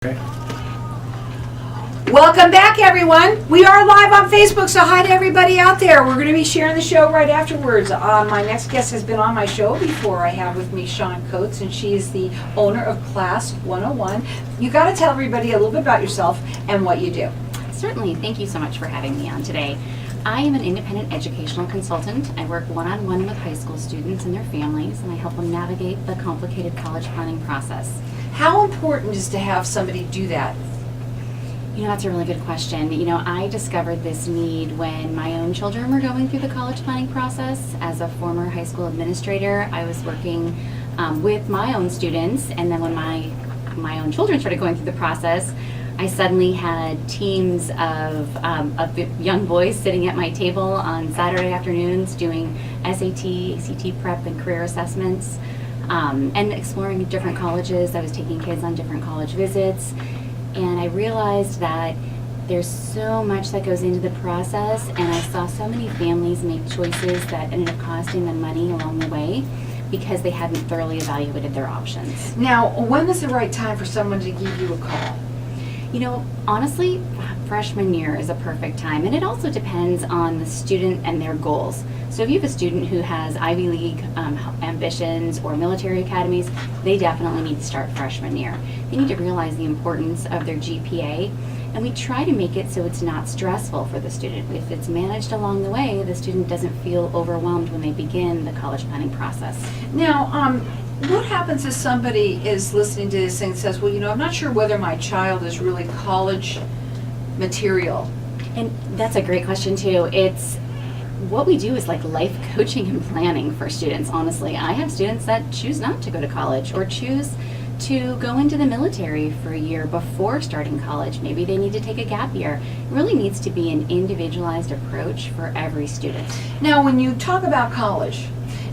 Okay. Welcome back, everyone. We are live on Facebook, so hi to everybody out there. We're going to be sharing the show right afterwards. My next guest has been on my show before. I have with me Shawn Coates, and she is the owner of Class 101. You got to tell everybody a little bit about yourself and what you do. Certainly. Thank you so much for having me on today. I am an independent educational consultant. I work one-on-one with high school students and their families, and I help them navigate the complicated college planning process. How important is to have somebody do that? You know, that's a really good question. You know, I discovered this need when my own children were going through the college planning process. As a former high school administrator, I was working with my own students, and then when my own children started going through the process, I suddenly had teams of young boys sitting at my table on Saturday afternoons doing SAT, ACT prep, and career assessments, and exploring different colleges. I was taking kids on different college visits, and I realized that there's so much that goes into the process, and I saw so many families make choices that ended up costing them money along the way because they hadn't thoroughly evaluated their options. Now, when is the right time for someone to give you a call? You know, honestly, freshman year is a perfect time, and it also depends on the student and their goals. So if you have a student who has Ivy League ambitions or military academies, they definitely need to start freshman year. They need to realize the importance of their GPA, and we try to make it so it's not stressful for the student. If it's managed along the way, the student doesn't feel overwhelmed when they begin the college planning process. Now, what happens if somebody is listening to this and says, well, you know, I'm not sure whether my child is really college material? And that's a great question too. It's what we do is like life coaching and planning for students, honestly. I have students that choose not to go to college or choose to go into the military for a year before starting college. Maybe they need to take a gap year. It really needs to be an individualized approach for every student. Now, when you talk about college,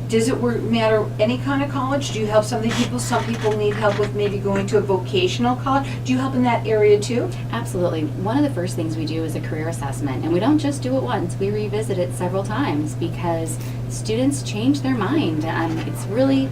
does it matter any kind of college? Do you help some people? Some people need help with maybe going to a vocational college. Do you help in that area too? Absolutely. One of the first things we do is a career assessment, and we don't just do it once. We revisit it several times because students change their mind. It's really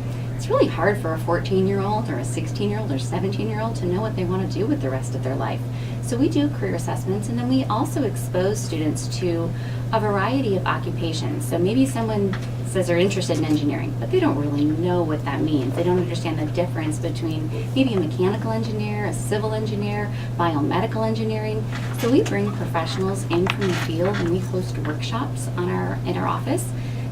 hard for a 14-year-old or a 16-year-old or 17-year-old to know what they want to do with the rest of their life. So we do career assessments, and then we also expose students to a variety of occupations. So maybe someone says they're interested in engineering, but they don't really know what that means. They don't understand the difference between maybe a mechanical engineer, a civil engineer, biomedical engineering. So we bring professionals in from the field, and we host workshops in our office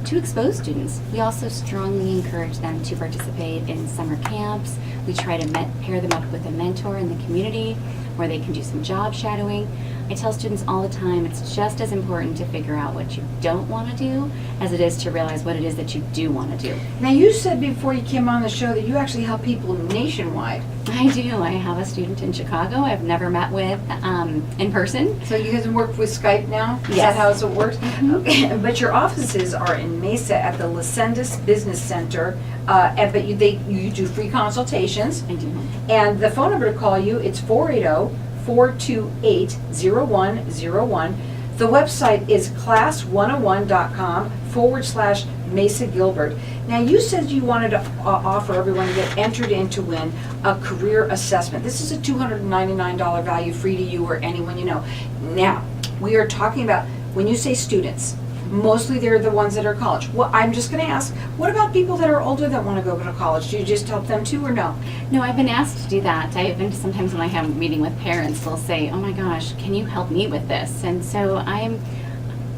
to expose students. We also strongly encourage them to participate in summer camps. We try to pair them up with a mentor in the community where they can do some job shadowing. I tell students all the time, it's just as important to figure out what you don't want to do as it is to realize what it is that you do want to do. Now, you said before you came on the show that you actually help people nationwide. I do. I have a student in Chicago I've never met with in person. So you guys work with Skype now? Is Yes. that how it works? Mm-hmm. Okay. But your offices are in Mesa at the Lascendis Business Center, but you do free consultations. I do. And the phone number to call you, it's 480-428-0101. The website is class101.com/Mesa Gilbert. Now, you said you wanted to offer everyone to get entered in to win a career assessment. This is a $299 value, free to you or anyone you know. Now, we are talking about, when you say students, mostly they're the ones that are college. Well, I'm just going to ask, what about people that are older that want to go to college? Do you just help them too, or no? No, I've been asked to do that. Sometimes when I have a meeting with parents, they'll say, oh my gosh, can you help me with this? And so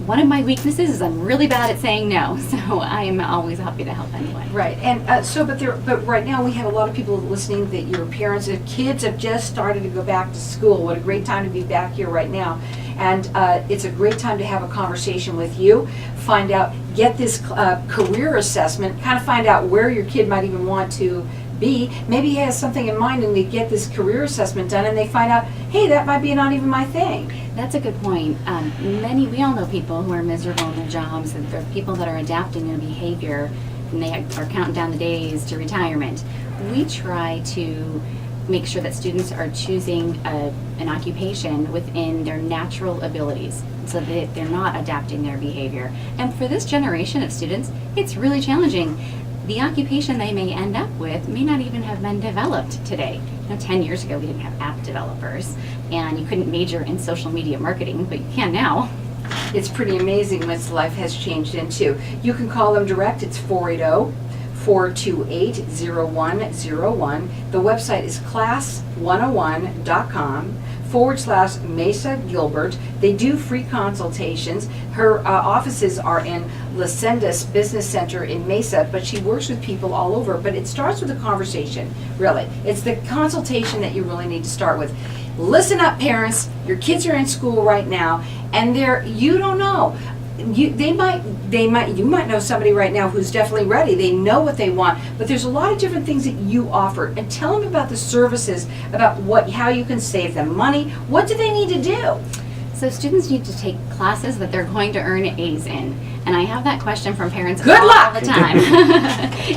one of my weaknesses is I'm really bad at saying no, so I'm always happy to help anyway. Right, and but right now we have a lot of people listening that your parents, if kids have just started to go back to school. What a great time to be back here right now. And it's a great time to have a conversation with you, find out, get this career assessment, kind of find out where your kid might even want to be. Maybe he has something in mind and they get this career assessment done and they find out, hey, that might be not even my thing. That's a good point. We all know people who are miserable in their jobs, and there are people that are adapting their behavior, and they are counting down the days to retirement. We try to make sure that students are choosing an occupation within their natural abilities so that they're not adapting their behavior. And for this generation of students, it's really challenging. The occupation they may end up with may not even have been developed today. 10 years ago we didn't have app developers, and you couldn't major in social media marketing, but you can now. It's pretty amazing what life has changed into. You can call them direct. It's 480-428-0101. The website is class101.com/Mesa Gilbert. They do free consultations. Her offices are in Lascendas Business Center in Mesa, but she works with people all over. But it starts with a conversation, really. It's the consultation that you really need to start with. Listen up, parents. Your kids are in school right now, and you don't know. You might know somebody right now who's definitely ready. They know what they want, but there's a lot of different things that you offer. And tell them about the services, about how you can save them money. What do they need to do? So students need to take classes that they're going to earn A's in. And I have that question from parents Good all luck! the time.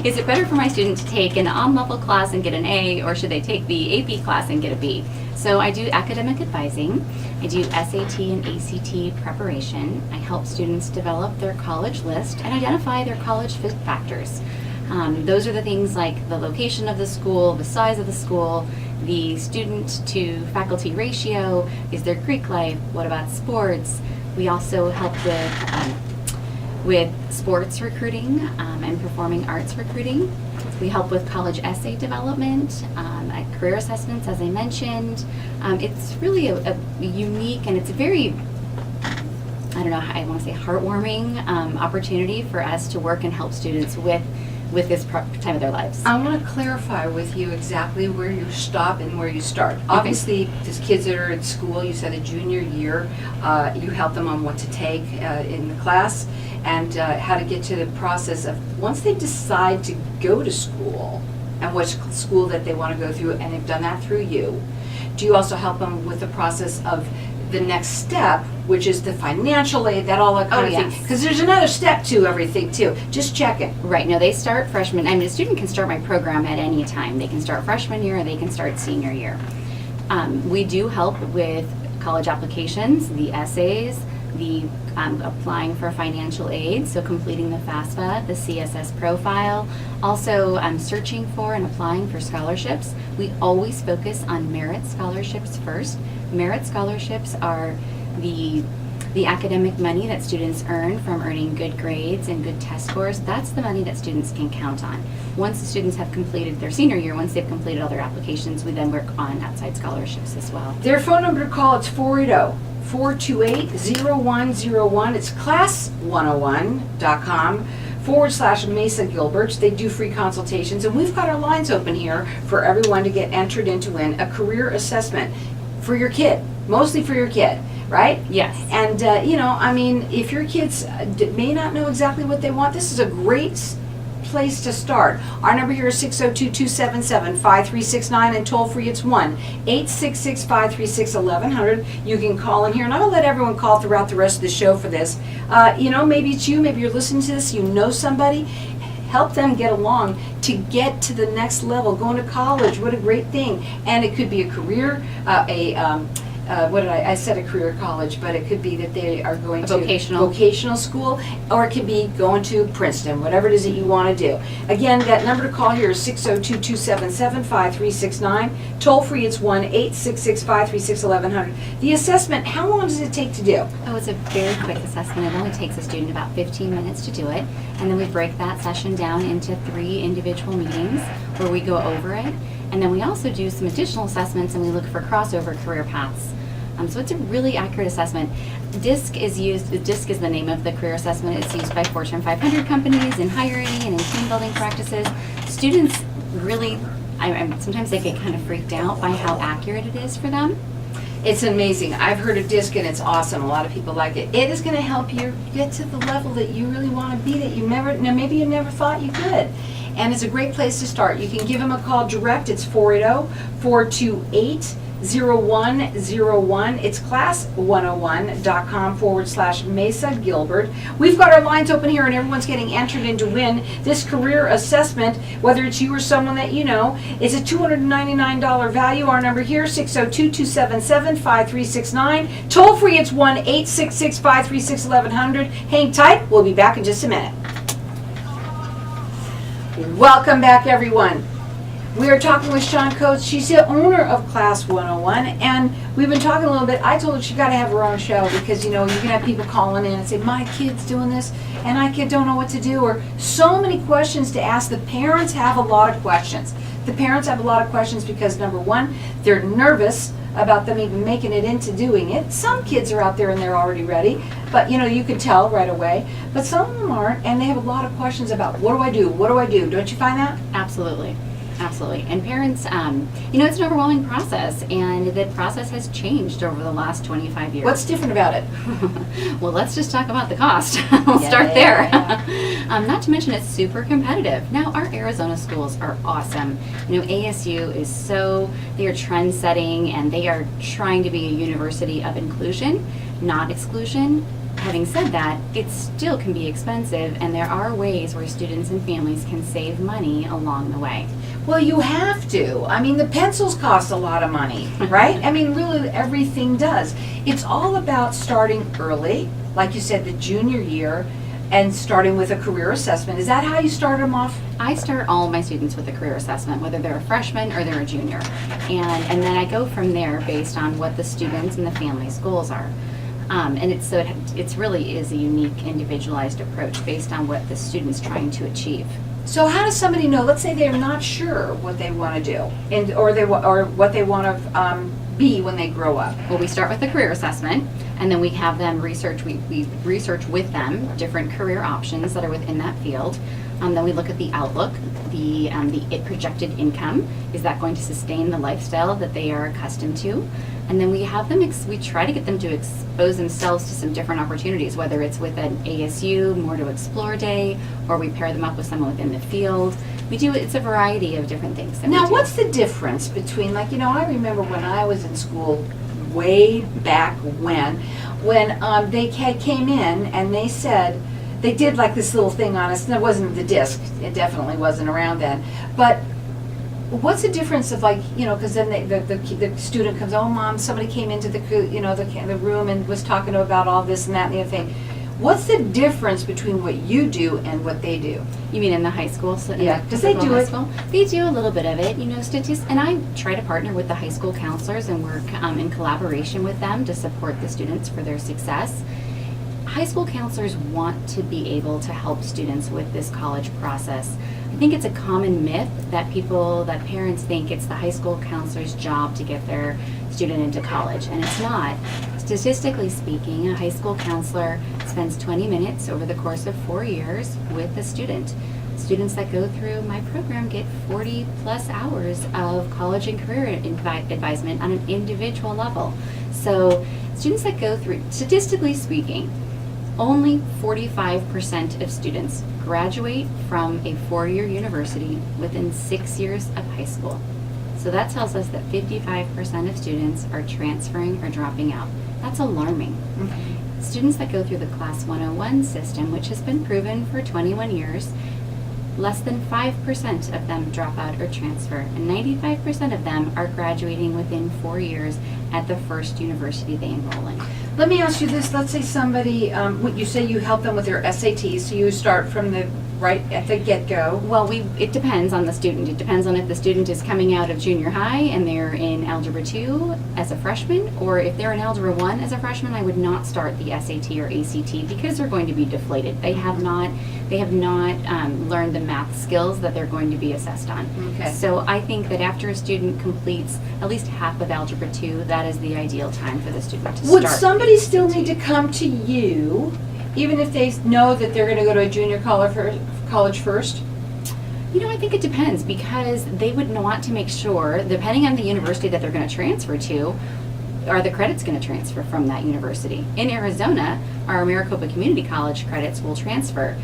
Is it better for my student to take an on-level class and get an A, or should they take the AP class and get a B? So I do academic advising. I do SAT and ACT preparation. I help students develop their college list and identify their college fit factors. Those are the things like the location of the school, the size of the school, the student to faculty ratio, is there Greek life, what about sports? We also help with sports recruiting and performing arts recruiting. We help with college essay development, career assessments, as I mentioned. It's really a unique, and it's a very, I don't know, I want to say heartwarming opportunity for us to work and help students with this time of their lives. I want to clarify with you exactly where you stop and where you start. Obviously, these kids that are in school, you said a junior year, you help them on what to take in the class and how to get to the process of once they decide to go to school and which school that they want to go through, and they've done that through you. Do you also help them with the process of the next step, which is the financial aid, that kind of thing? Because there's another step to everything too. Just checking. Right. No, they start freshman. I mean, a student can start my program at any time. They can start freshman year or they can start senior year. We do help with college applications, the essays, the applying for financial aid, so completing the FAFSA, the CSS profile, also searching for and applying for scholarships. We always focus on merit scholarships first. Merit scholarships are the academic money that students earn from earning good grades and good test scores. That's the money that students can count on. Once the students have completed their senior year, once they've completed all their applications, we then work on outside scholarships as well. Their phone number to call, it's 480-428-0101. It's class101.com/Mesa Gilbert. They do free consultations, and we've got our lines open here for everyone to get entered in to win a career assessment for your kid, mostly for your kid, right? Yes. And, if your kids may not know exactly what they want, this is a great place to start. Our number here is 602-277-5369, and toll free it's 1-866-536-1100. You can call in here, and I'm going to let everyone call throughout the rest of the show for this. Maybe it's you, maybe you're listening to this, you know somebody. Help them get along to get to the next level, going to college. What a great thing. And it could be a career, I said a career college, but it could be that they are going to vocational school, or it could be going to Princeton, whatever it is that you want to do. Again, that number to call here is 602-277-5369. Toll free, it's 1-866-536-1100. The assessment, how long does it take to do? Oh, it's a very quick assessment. It only takes a student about 15 minutes to do it. And then we break that session down into 3 individual meetings where we go over it. And then we also do some additional assessments, and we look for crossover career paths. So it's a really accurate assessment. DISC is the name of the career assessment. It's used by Fortune 500 companies in hiring and in team building practices. Students really, sometimes they get kind of freaked out by how accurate it is for them. It's amazing. I've heard of DISC, and it's awesome. A lot of people like it. It is going to help you get to the level that you really want to be, that maybe you never thought you could. And it's a great place to start. You can give them a call direct. It's 480-428-0101. It's class101.com/Mesa Gilbert. We've got our lines open here, and everyone's getting entered in to win this career assessment, whether it's you or someone that you know. It's a $299 value. Our number here, 602-277-5369. Toll free, it's 1-866-536-1100. Hang tight. We'll be back in just a minute. Welcome back, everyone. We are talking with Sean Coates. She's the owner of Class 101, and we've been talking a little bit. I told her she got to have her own show because, you know, you can have people calling in and say, my kid's doing this, and I kid don't know what to do, or so many questions to ask. The parents have a lot of questions. The parents have a lot of questions because, number one, they're nervous about them even making it into doing it. Some kids are out there and they're already ready, but you know, you can tell right away. But some of them aren't, and they have a lot of questions about, what do I do? What do I do? Don't you find that? Absolutely. Absolutely. And parents, you know, it's an overwhelming process, and the process has changed over the last 25 years. What's different about it? Well, let's just talk about the cost. We'll start there. Not to mention it's super competitive. Now, our Arizona schools are awesome. You know, ASU is they are trend setting, and they are trying to be a university of inclusion, not exclusion. Having said that, it still can be expensive, and there are ways where students and families can save money along the way. Well, you have to. I mean, the pencils cost a lot of money, right? I mean, really, everything does. It's all about starting early, like you said, the junior year, and starting with a career assessment. Is that how you start them off? I start all my students with a career assessment, whether they're a freshman or they're a junior. And then I go from there based on what the students and the family's goals are. And it's really is a unique, individualized approach based on what the student's trying to achieve. So how does somebody know? Let's say they're not sure what they want to do, or what they want to be when they grow up. Well, we start with the career assessment, and then we have them research. We research with them different career options that are within that field. Then we look at the outlook, the projected income. Is that going to sustain the lifestyle that they are accustomed to? And then we have them, we try to get them to expose themselves to some different opportunities, whether it's with an ASU, More to Explore Day, or we pair them up with someone within the field. It's a variety of different things that we Now, do. what's the difference between, like, you know, I remember when I was in school, way back when they came in and they said, they did like this little thing on us, and it wasn't the disc, it definitely wasn't around then, but what's the difference of, like, you know, because then the student comes, oh mom, somebody came into the room and was talking about all this and that and the other thing. What's the difference between what you do and what they do? You mean in the high school? Yeah, because they do it. They do a little bit of it, you know, and I try to partner with the high school counselors and work in collaboration with them to support the students for their success. High school counselors want to be able to help students with this college process. I think it's a common myth that parents think it's the high school counselor's job to get their student into college, and it's not. Statistically speaking, a high school counselor spends 20 minutes over the course of 4 years with the student. Students that go through my program get 40 plus hours of college and career advisement on an individual level. So students that go through, statistically speaking, only 45% of students graduate from a 4-year university within 6 years of high school. So that tells us that 55% of students are transferring or dropping out. That's alarming. Mm-hmm. Students that go through the Class 101 system, which has been proven for 21 years, less than 5% of them drop out or transfer, and 95% of them are graduating within 4 years at the first university they enroll in. Let me ask you this. Let's say somebody, you say you help them with their SATs, so you start from the right at the get-go. Well, it depends on the student. It depends on if the student is coming out of junior high and they're in Algebra 2 as a freshman, or if they're in Algebra 1 as a freshman, I would not start the SAT or ACT because they're going to be deflated. They have not learned the math skills that they're going to be assessed on. Okay. So I think that after a student completes at least half of Algebra 2, that is the ideal time for the student to Would start. somebody still need to come to you, even if they know that they're going to go to a junior college first? You know, I think it depends, because they would want to make sure, depending on the university that they're going to transfer to, are the credits going to transfer from that university. In Arizona, our Maricopa Community College credits will transfer.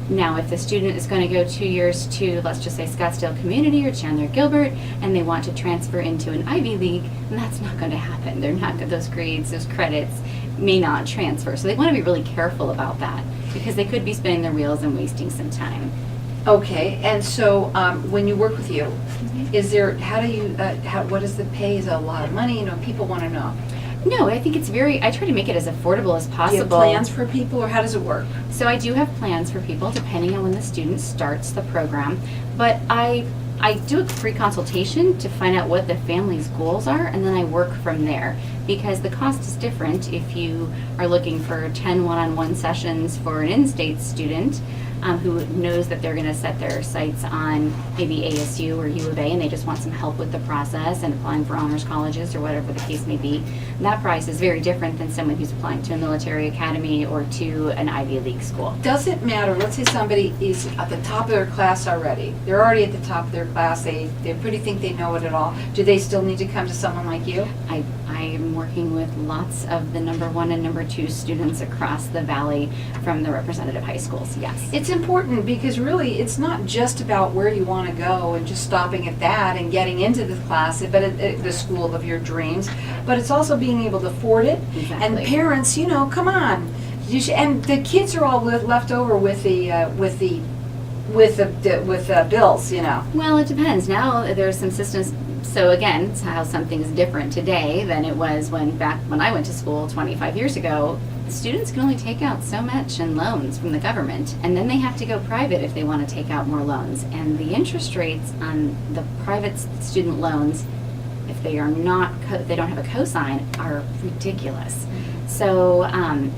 Now, if the student is going to go 2 years to, let's just say, Scottsdale Community or Chandler Gilbert, and they want to transfer into an Ivy League, then that's not going to happen. They're not, those grades, those credits may not transfer. So they want to be really careful about that, because they could be spinning their wheels and wasting some time. Okay, and so when you work with you, is there, what is the pay? Is it a lot of money? You know, people want to know. No, I think I try to make it as affordable as possible. Do you have plans for people, or how does it work? So I do have plans for people depending on when the student starts the program, but I I do a free consultation to find out what the family's goals are, and then I work from there. Because the cost is different if you are looking for 10 one-on-one sessions for an in-state student who knows that they're going to set their sights on maybe ASU or U of A, and they just want some help with the process and applying for honors colleges or whatever the case may be. And that price is very different than someone who's applying to a military academy or to an Ivy League school. Does it matter, let's say somebody is at the top of their class already, they're already at the top of their class, they pretty think they know it all, do they still need to come to someone like you? I am working with lots of the number 1 and number 2 students across the valley from the representative high schools, yes. It's important because really it's not just about where you want to go and just stopping at that and getting into the class, but at the school of your dreams, but it's also being able to afford it. Exactly. And parents, come on. And the kids are all left over with the bills, Well, it depends. Now there's some systems. So again, it's how something's different today than it was back when I went to school 25 years ago. Students can only take out so much in loans from the government, and then they have to go private if they want to take out more loans. And the interest rates on the private student loans, if they are not, they don't have a cosign, are ridiculous. So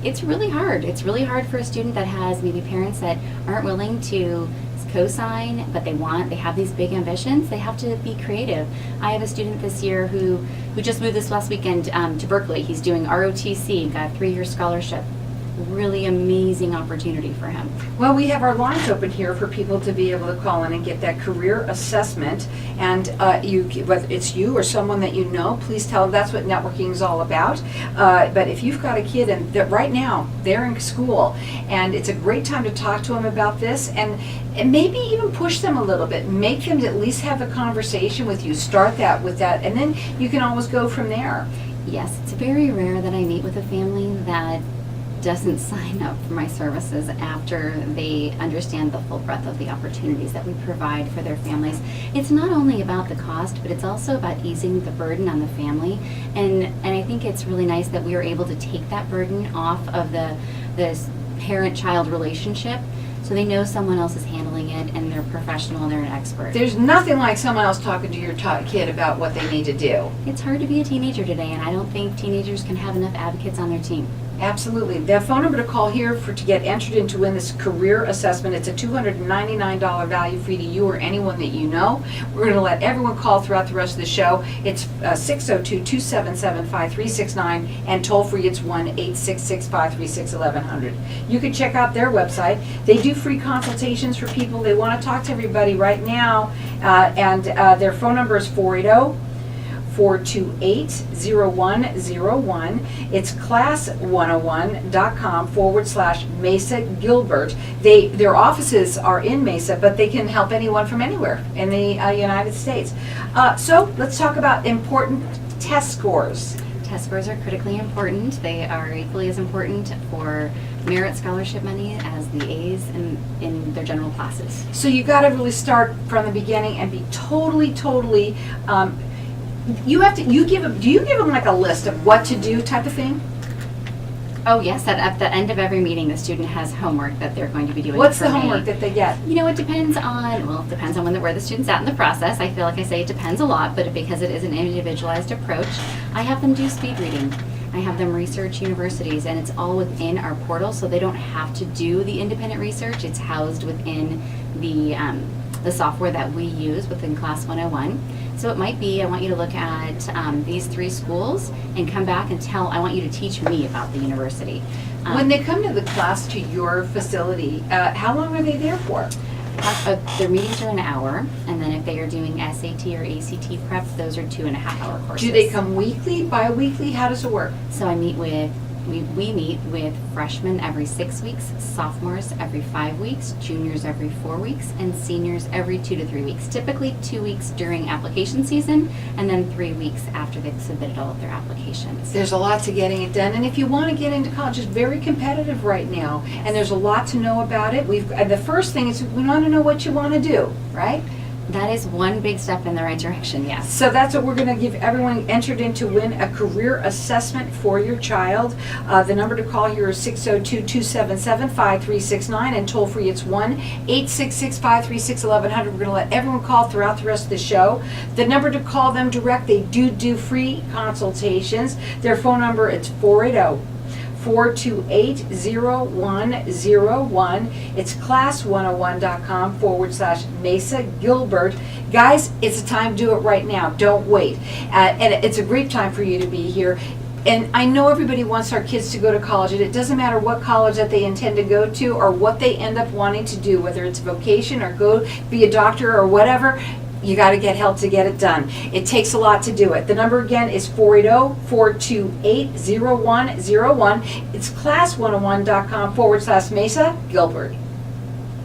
it's really hard. It's really hard for a student that has maybe parents that aren't willing to co-sign, but they have these big ambitions. They have to be creative. I have a student this year who just moved this last weekend to Berkeley. He's doing ROTC, got a 3-year scholarship. Really amazing opportunity for him. Well, we have our lines open here for people to be able to call in and get that career assessment. And whether it's you or someone that you know, please tell them that's what networking is all about. But if you've got a kid and that right now they're in school, and it's a great time to talk to them about this, and maybe even push them a little bit, make them at least have a conversation with you. Start that with that, and then you can always go from there. Yes, it's very rare that I meet with a family that doesn't sign up for my services after they understand the full breadth of the opportunities that we provide for their families. It's not only about the cost, but it's also about easing the burden on the family. And I think it's really nice that we are able to take that burden off of the parent-child relationship, so they know someone else is handling it and they're professional and they're an expert. There's nothing like someone else talking to your kid about what they need to do. It's hard to be a teenager today, and I don't think teenagers can have enough advocates on their team. Absolutely. The phone number to call here to get entered in to win this career assessment, it's a $299 value free to you or anyone that you know. We're going to let everyone call throughout the rest of the show. It's 602-277-5369, and toll free it's 1-866-536-1100. You can check out their website. They do free consultations for people. They want to talk to everybody right now, and their phone number is 428-0101. It's class101.com/Mesa Gilbert. Their offices are in Mesa, but they can help anyone from anywhere in the United States. So let's talk about important test scores. Test scores are critically important. They are equally as important for merit scholarship money as the A's in their general classes. So you got to really start from the beginning and be totally do you give them like a list of what to do type of thing? Oh yes, at the end of every meeting, the student has homework that they're going to be doing. What's for the me. homework that they get? It depends on where the student's at in the process. I feel like I say it depends a lot, but because it is an individualized approach, I have them do speed reading. I have them research universities, and it's all within our portal, so they don't have to do the independent research. It's housed within the software that we use within Class 101. So it might be, I want you to look at these 3 schools and come back and I want you to teach me about the university. When they come to the class to your facility, how long are they there for? Their meetings are an hour, and then if they are doing SAT or ACT prep, those are 2.5-hour courses. Do they come weekly, bi-weekly? How does it work? So we meet with freshmen every 6 weeks, sophomores every 5 weeks, juniors every 4 weeks, and seniors every 2 to 3 weeks. Typically 2 weeks during application season, and then 3 weeks after they've submitted all of their applications. There's a lot to getting it done, and if you want to get into college, it's very competitive right now, and there's a lot to know about it. The first thing is we want to know what you want to do, right? That is one big step in the right direction, yes. So that's what we're going to give everyone entered in to win a career assessment for your child. The number to call here is 602-277-5369, and toll free it's 1-866-536-1100. We're going to let everyone call throughout the rest of the show. The number to call them direct, they do free consultations. Their phone number, it's 480-428-0101. It's class101.com/Mesa Gilbert. Guys, it's a time to do it right now. Don't wait. And it's a great time for you to be here. And I know everybody wants our kids to go to college, and it doesn't matter what college that they intend to go to or what they end up wanting to do, whether it's vocation or go be a doctor or whatever. You got to get help to get it done. It takes a lot to do it. The number again is 480-428-0101. It's class101.com/Mesa Gilbert.